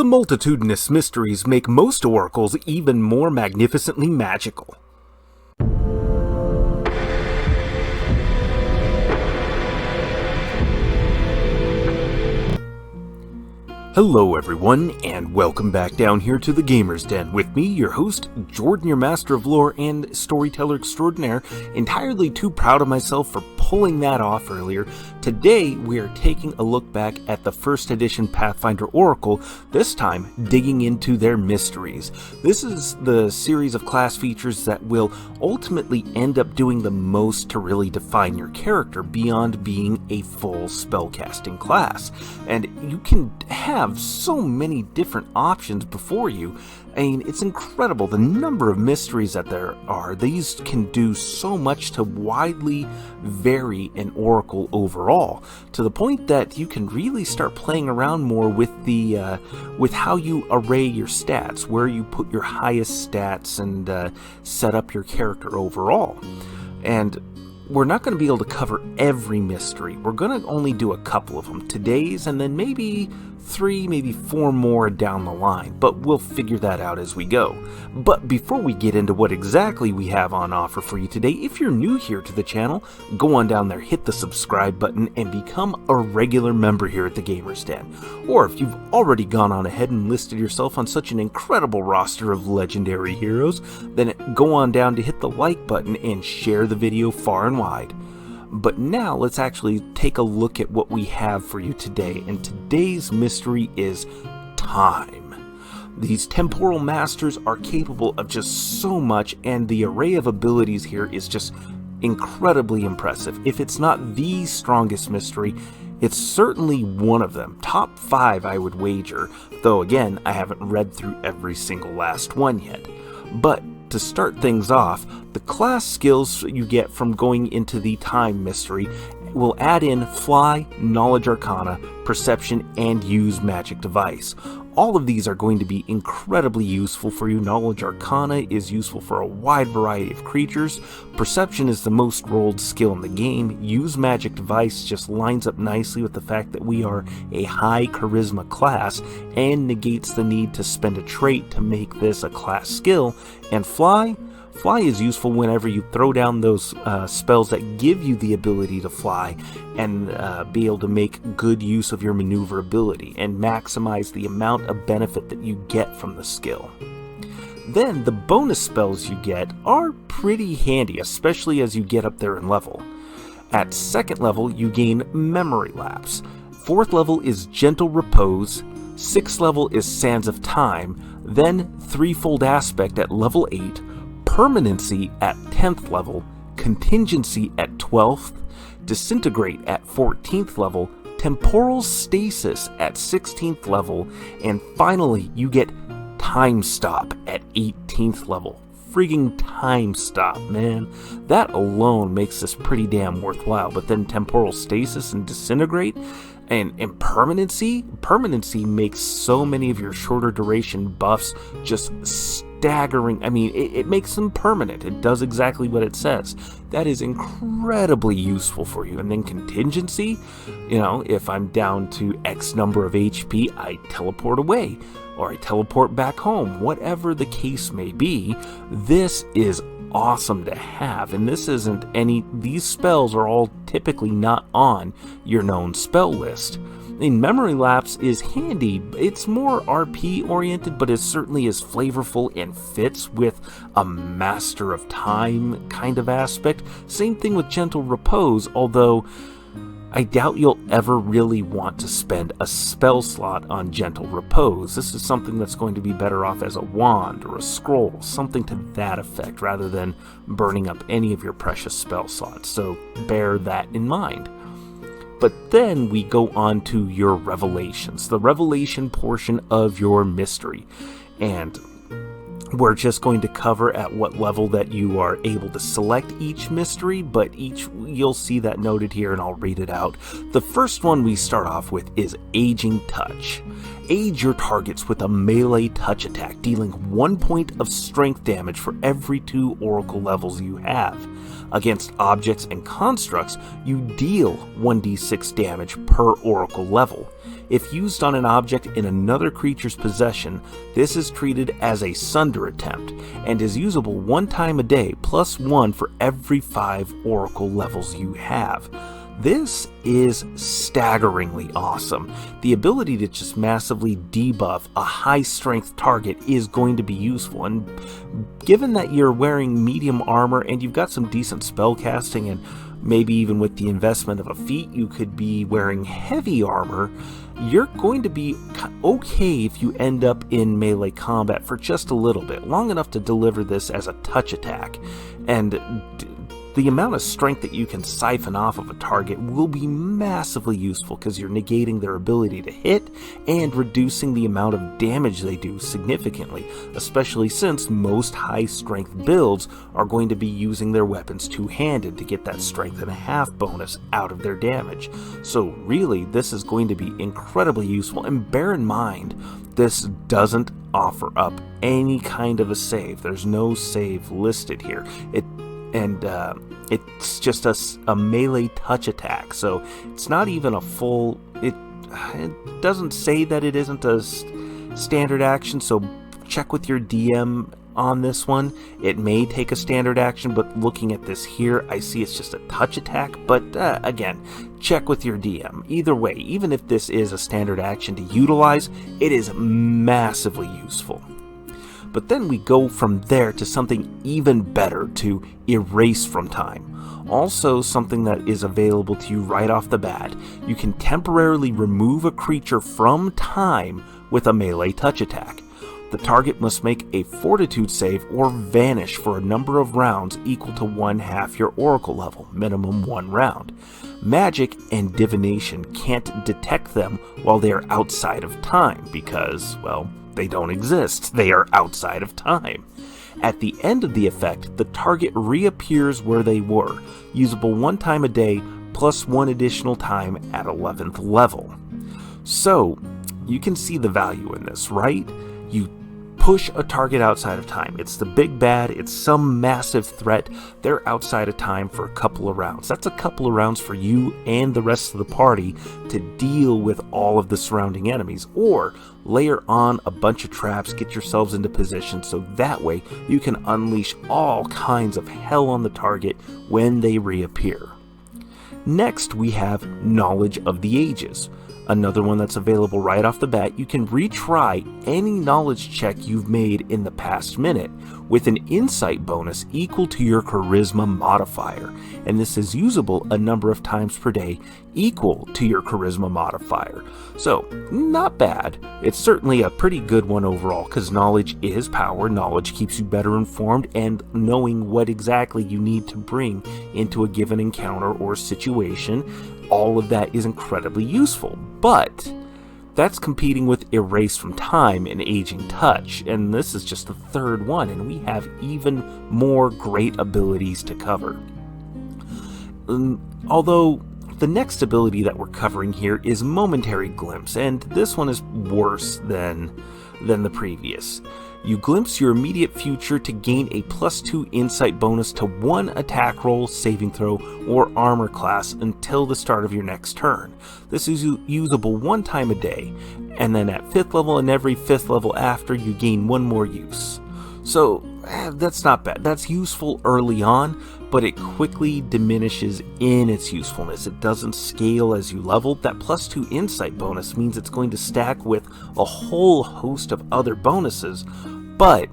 The multitudinous mysteries make most oracles even more magnificently magical. Hello everyone, and welcome back down here to the Gamer's Den. With me, your host, Jordan, your master of lore and storyteller extraordinaire, entirely too proud of myself for pulling that off earlier. Today, we are taking a look back at the first edition Pathfinder Oracle, this time digging into their mysteries. This is the series of class features that will ultimately end up doing the most to really define your character beyond being a full spellcasting class. And you can have so many different options before you. I mean, it's incredible the number of mysteries that there are. These can do so much to widely vary an oracle overall, to the point that you can really start playing around more with the with how you array your stats, where you put your highest stats, and set up your character overall. And we're not going to be able to cover every mystery. We're going to only do a couple of them. Today's, and then maybe 3, maybe 4 more down the line, but we'll figure that out as we go. But before we get into what exactly we have on offer for you today, if you're new here to the channel, go on down there, hit the subscribe button, and become a regular member here at the Gamer's Den. Or if you've already gone on ahead and listed yourself on such an incredible roster of legendary heroes, then go on down to hit the like button and share the video far and wide. But now let's actually take a look at what we have for you today, and today's mystery is time. These temporal masters are capable of just so much, and the array of abilities here is just incredibly impressive. If it's not the strongest mystery, it's certainly one of them. Top 5, I would wager, though again, I haven't read through every single last one yet. But to start things off, the class skills you get from going into the time mystery will add in Fly, Knowledge Arcana, Perception, and Use Magic Device. All of these are going to be incredibly useful for you. Knowledge Arcana is useful for a wide variety of creatures. Perception is the most rolled skill in the game. Use Magic Device just lines up nicely with the fact that we are a high charisma class and negates the need to spend a trait to make this a class skill. And Fly is useful whenever you throw down those spells that give you the ability to fly and be able to make good use of your maneuverability and maximize the amount of benefit that you get from the skill. Then the bonus spells you get are pretty handy, especially as you get up there in level. At 2nd level, you gain Memory Lapse. 4th level is Gentle Repose. 6th level is Sands of Time. Then Threefold Aspect at level 8. Permanency at 10th level, Contingency at 12th, Disintegrate at 14th level, Temporal Stasis at 16th level, and finally you get Time Stop at 18th level. Frigging Time Stop, man. That alone makes this pretty damn worthwhile, but then Temporal Stasis and Disintegrate and Permanency makes so many of your shorter duration buffs just staggering. I mean, it makes them permanent. It does exactly what it says. That is incredibly useful for you. And then Contingency, you know, if I'm down to X number of HP, I teleport away, or I teleport back home, whatever the case may be. This is awesome to have, and these spells are all typically not on your known spell list. Memory Lapse is handy. It's more RP oriented, but it certainly is flavorful and fits with a Master of Time kind of aspect. Same thing with Gentle Repose, although I doubt you'll ever really want to spend a spell slot on Gentle Repose. This is something that's going to be better off as a wand or a scroll, something to that effect, rather than burning up any of your precious spell slots, so bear that in mind. But then we go on to your revelations, the revelation portion of your mystery. And we're just going to cover at what level that you are able to select each mystery, but you'll see that noted here and I'll read it out. The first one we start off with is Aging Touch. Age your targets with a melee touch attack, dealing 1 point of strength damage for every 2 oracle levels you have. Against objects and constructs, you deal 1d6 damage per oracle level. If used on an object in another creature's possession, this is treated as a sunder attempt, and is usable 1 time a day, +1 for every 5 oracle levels you have. This is staggeringly awesome. The ability to just massively debuff a high-strength target is going to be useful, and given that you're wearing medium armor and you've got some decent spell casting, and maybe even with the investment of a feat you could be wearing heavy armor, you're going to be okay if you end up in melee combat for just a little bit, long enough to deliver this as a touch attack, and the amount of strength that you can siphon off of a target will be massively useful because you're negating their ability to hit and reducing the amount of damage they do significantly, especially since most high-strength builds are going to be using their weapons two-handed to get that strength and a half bonus out of their damage. So really, this is going to be incredibly useful, and bear in mind, this doesn't offer up any kind of a save. There's no save listed here. It's just a melee touch attack, so it's not even a full. It doesn't say that it isn't a standard action, so check with your DM on this one. It may take a standard action, but looking at this here, I see it's just a touch attack, but again, check with your DM. Either way, even if this is a standard action to utilize, it is massively useful. But then we go from there to something even better, to erase from time. Also something that is available to you right off the bat. You can temporarily remove a creature from time with a melee touch attack. The target must make a fortitude save or vanish for a number of rounds equal to 1/2 your oracle level, minimum 1 round. Magic and divination can't detect them while they are outside of time because, well, they don't exist. They are outside of time. At the end of the effect, the target reappears where they were, usable 1 time a day, +1 additional time at 11th level. So, you can see the value in this, right? You push a target outside of time. It's the big bad, it's some massive threat. They're outside of time for a couple of rounds. That's a couple of rounds for you and the rest of the party to deal with all of the surrounding enemies, or layer on a bunch of traps, get yourselves into position so that way you can unleash all kinds of hell on the target when they reappear. Next, we have Knowledge of the Ages. Another one that's available right off the bat. You can retry any knowledge check you've made in the past minute with an insight bonus equal to your charisma modifier, and this is usable a number of times per day equal to your charisma modifier. So, not bad. It's certainly a pretty good one overall, because knowledge is power. Knowledge keeps you better informed, and knowing what exactly you need to bring into a given encounter or situation, all of that is incredibly useful. But that's competing with Erase from Time and Aging Touch, and this is just the third one, and we have even more great abilities to cover. Although the next ability that we're covering here is Momentary Glimpse, and this one is worse than the previous. You glimpse your immediate future to gain a +2 insight bonus to 1 attack roll, saving throw, or armor class until the start of your next turn. This is usable 1 time a day, and then at 5th level and every 5th level after, you gain 1 more use. So that's not bad. That's useful early on, but it quickly diminishes in its usefulness. It doesn't scale as you level. That +2 insight bonus means it's going to stack with a whole host of other bonuses, but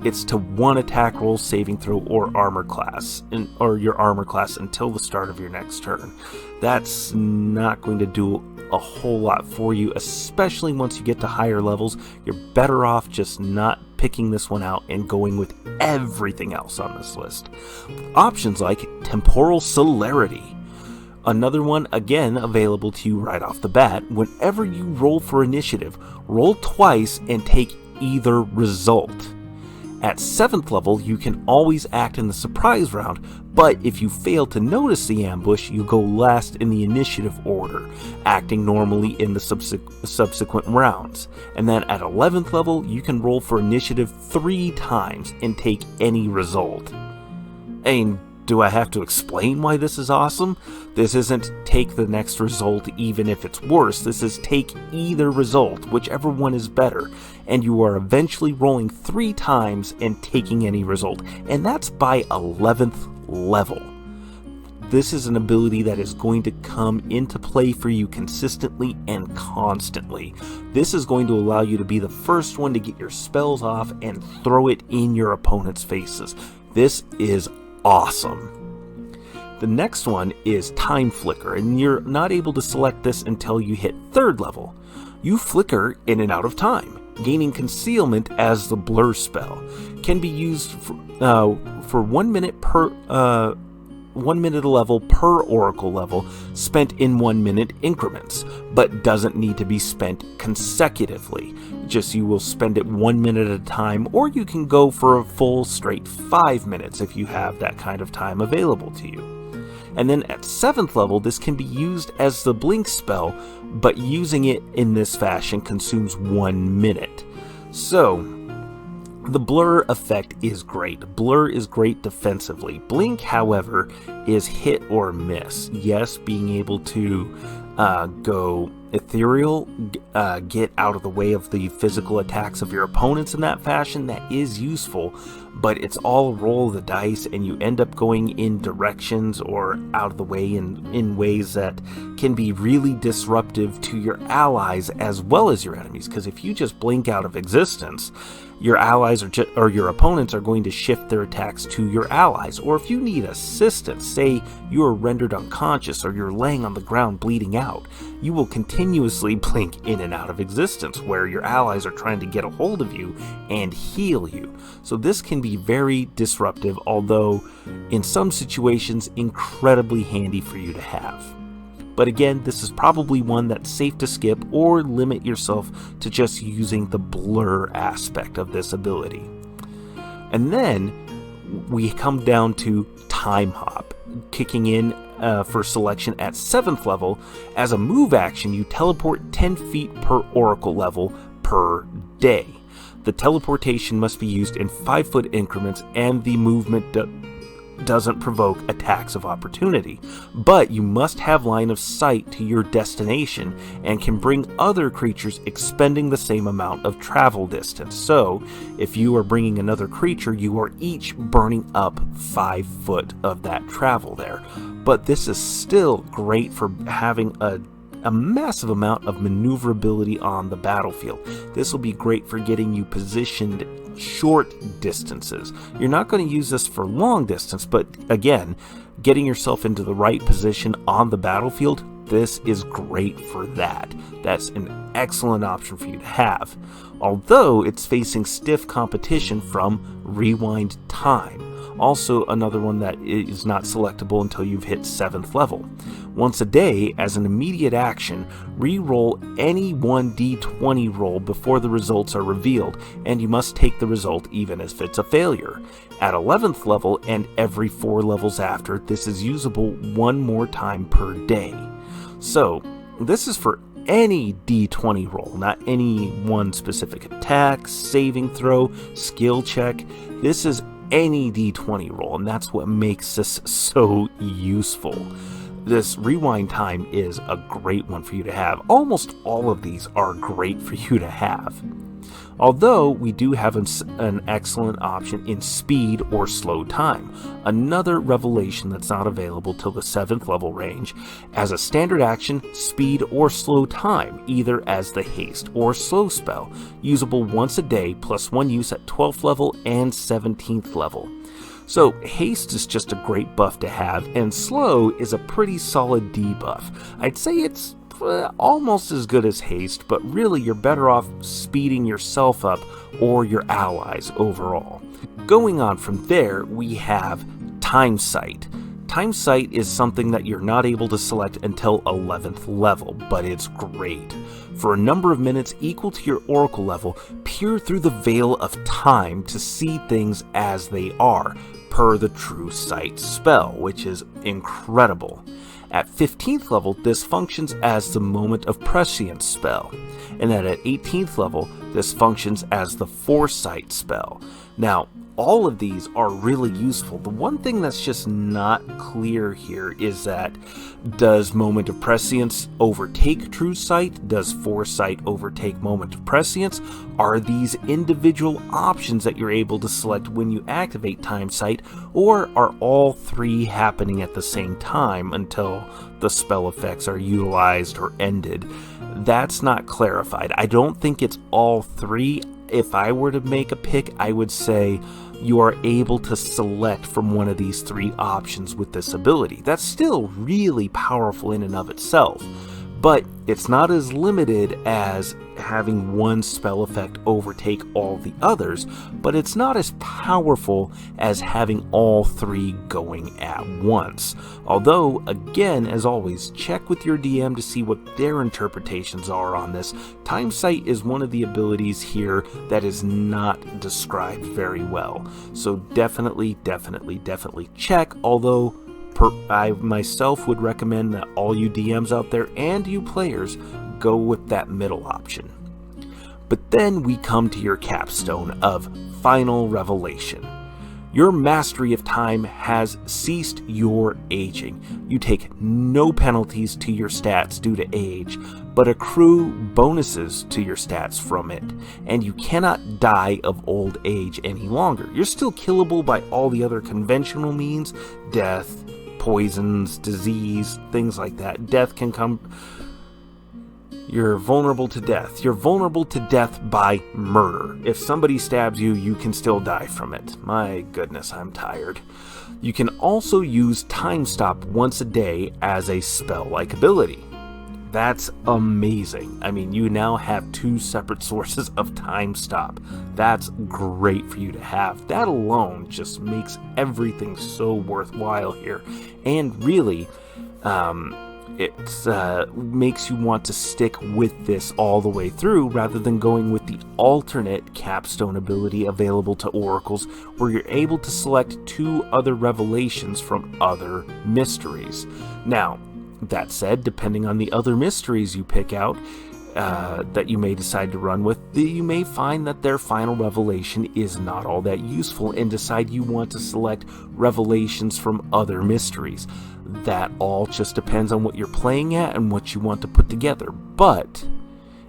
it's to 1 attack roll, saving throw, or armor class, or your armor class until the start of your next turn. That's not going to do a whole lot for you, especially once you get to higher levels. You're better off just not picking this one out and going with everything else on this list. Options like Temporal Celerity. Another one, again, available to you right off the bat. Whenever you roll for initiative, roll twice and take either result. At 7th level, you can always act in the surprise round, but if you fail to notice the ambush, you go last in the initiative order, acting normally in the subsequent rounds. And then at 11th level, you can roll for initiative 3 times and take any result. And do I have to explain why this is awesome? This isn't take the next result even if it's worse. This is take either result, whichever one is better, and you are eventually rolling 3 times and taking any result, and that's by 11th level. This is an ability that is going to come into play for you consistently and constantly. This is going to allow you to be the first one to get your spells off and throw it in your opponent's faces. This is awesome. The next one is Time Flicker, and you're not able to select this until you hit 3rd level. You flicker in and out of time, gaining concealment as the blur spell. Can be used for 1 minute per 1 minute a level per oracle level, spent in 1 minute increments, but doesn't need to be spent consecutively. Just you will spend it 1 minute at a time, or you can go for a full straight 5 minutes if you have that kind of time available to you. And then at 7th level, this can be used as the blink spell, but using it in this fashion consumes 1 minute. So the blur effect is great. Blur is great defensively. Blink, however, is hit or miss. Yes, being able to go ethereal, get out of the way of the physical attacks of your opponents in that fashion, that is useful, but it's all roll of the dice, and you end up going in directions or out of the way in ways that can be really disruptive to your allies as well as your enemies, because if you just blink out of existence, your allies or your opponents are going to shift their attacks to your allies. Or if you need assistance, say you are rendered unconscious or you're laying on the ground bleeding out, you will continuously blink in and out of existence where your allies are trying to get a hold of you and heal you. So this can be very disruptive, although in some situations incredibly handy for you to have. But again, this is probably one that's safe to skip or limit yourself to just using the blur aspect of this ability. And then we come down to Time Hop, kicking in for selection at 7th level. As a move action, you teleport 10 feet per oracle level per day. The teleportation must be used in 5-foot increments, and the movement doesn't provoke attacks of opportunity, but you must have line of sight to your destination and can bring other creatures expending the same amount of travel distance. So if you are bringing another creature, you are each burning up 5 foot of that travel there. But this is still great for having a massive amount of maneuverability on the battlefield. This will be great for getting you positioned short distances. You're not going to use this for long distance, but again, getting yourself into the right position on the battlefield, this is great for that. That's an excellent option for you to have, although it's facing stiff competition from Rewind Time. Also another one that is not selectable until you've hit 7th level. Once a day, as an immediate action, re-roll any 1d20 roll before the results are revealed, and you must take the result even if it's a failure. At 11th level and every 4 levels after, this is usable 1 more time per day. So this is for any d20 roll, not any one specific attack, saving throw, skill check. This is any d20 roll, and that's what makes this so useful. This rewind time is a great one for you to have. Almost all of these are great for you to have. Although we do have an excellent option in speed or slow time, another revelation that's not available till the 7th level range. As a standard action, speed or slow time, either as the haste or slow spell, usable once a day, plus 1 use at 12th level and 17th level. So haste is just a great buff to have, and slow is a pretty solid debuff. I'd say it's almost as good as haste, but really you're better off speeding yourself up or your allies overall. Going on from there, we have Time Sight. Time Sight is something that you're not able to select until 11th level, but it's great. For a number of minutes equal to your oracle level, peer through the veil of time to see things as they are, per the True Sight spell, which is incredible. At 15th level, this functions as the Moment of Prescience spell, and then at 18th level, this functions as the Foresight spell. Now, all of these are really useful. The one thing that's just not clear here is that, does Moment of Prescience overtake True Sight? Does Foresight overtake Moment of Prescience? Are these individual options that you're able to select when you activate Time Sight, or are all three happening at the same time until the spell effects are utilized or ended? That's not clarified. I don't think it's all three. If I were to make a pick, I would say you are able to select from one of these three options with this ability. That's still really powerful in and of itself, but it's not as limited as having one spell effect overtake all the others, but it's not as powerful as having all three going at once. Although, again, as always, check with your DM to see what their interpretations are on this. Time Sight is one of the abilities here that is not described very well, so definitely check, although I myself would recommend that all you DMs out there and you players go with that middle option. But then we come to your capstone of Final Revelation. Your mastery of time has ceased your aging. You take no penalties to your stats due to age, but accrue bonuses to your stats from it, and you cannot die of old age any longer. You're still killable by all the other conventional means, death, poisons, disease, things like that. Death can come. You're vulnerable to death. You're vulnerable to death by murder. If somebody stabs you, you can still die from it. My goodness, I'm tired. You can also use Time Stop once a day as a spell-like ability. That's amazing. I mean, you now have two separate sources of Time Stop. That's great for you to have. That alone just makes everything so worthwhile here. And really, it makes you want to stick with this all the way through rather than going with the alternate capstone ability available to oracles, where you're able to select two other revelations from other mysteries. Now, that said, depending on the other mysteries you pick out that you may decide to run with, you may find that their final revelation is not all that useful and decide you want to select revelations from other mysteries. That all just depends on what you're playing at and what you want to put together. But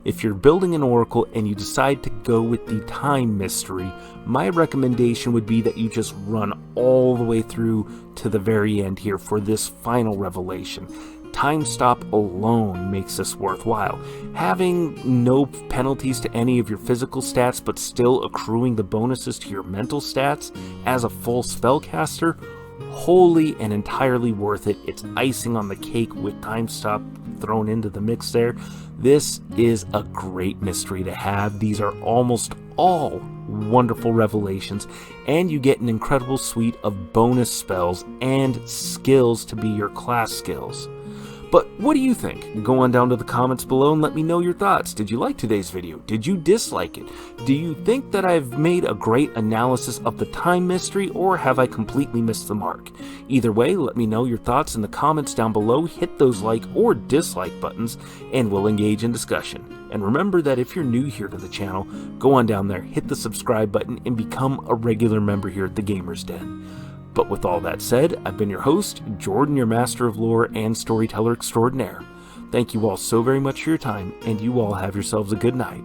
if you're building an oracle and you decide to go with the time mystery, my recommendation would be that you just run all the way through to the very end here for this final revelation. Time Stop alone makes this worthwhile. Having no penalties to any of your physical stats but still accruing the bonuses to your mental stats as a full spellcaster, wholly and entirely worth it. It's icing on the cake with Time Stop thrown into the mix there. This is a great mystery to have. These are almost all wonderful revelations, and you get an incredible suite of bonus spells and skills to be your class skills. But what do you think? Go on down to the comments below and let me know your thoughts. Did you like today's video? Did you dislike it? Do you think that I've made a great analysis of the time mystery, or have I completely missed the mark? Either way, let me know your thoughts in the comments down below. Hit those like or dislike buttons and we'll engage in discussion. And remember that if you're new here to the channel, go on down there, hit the subscribe button, and become a regular member here at the Gamers Den. But with all that said, I've been your host, Jordan, your master of lore and storyteller extraordinaire. Thank you all so very much for your time, and you all have yourselves a good night.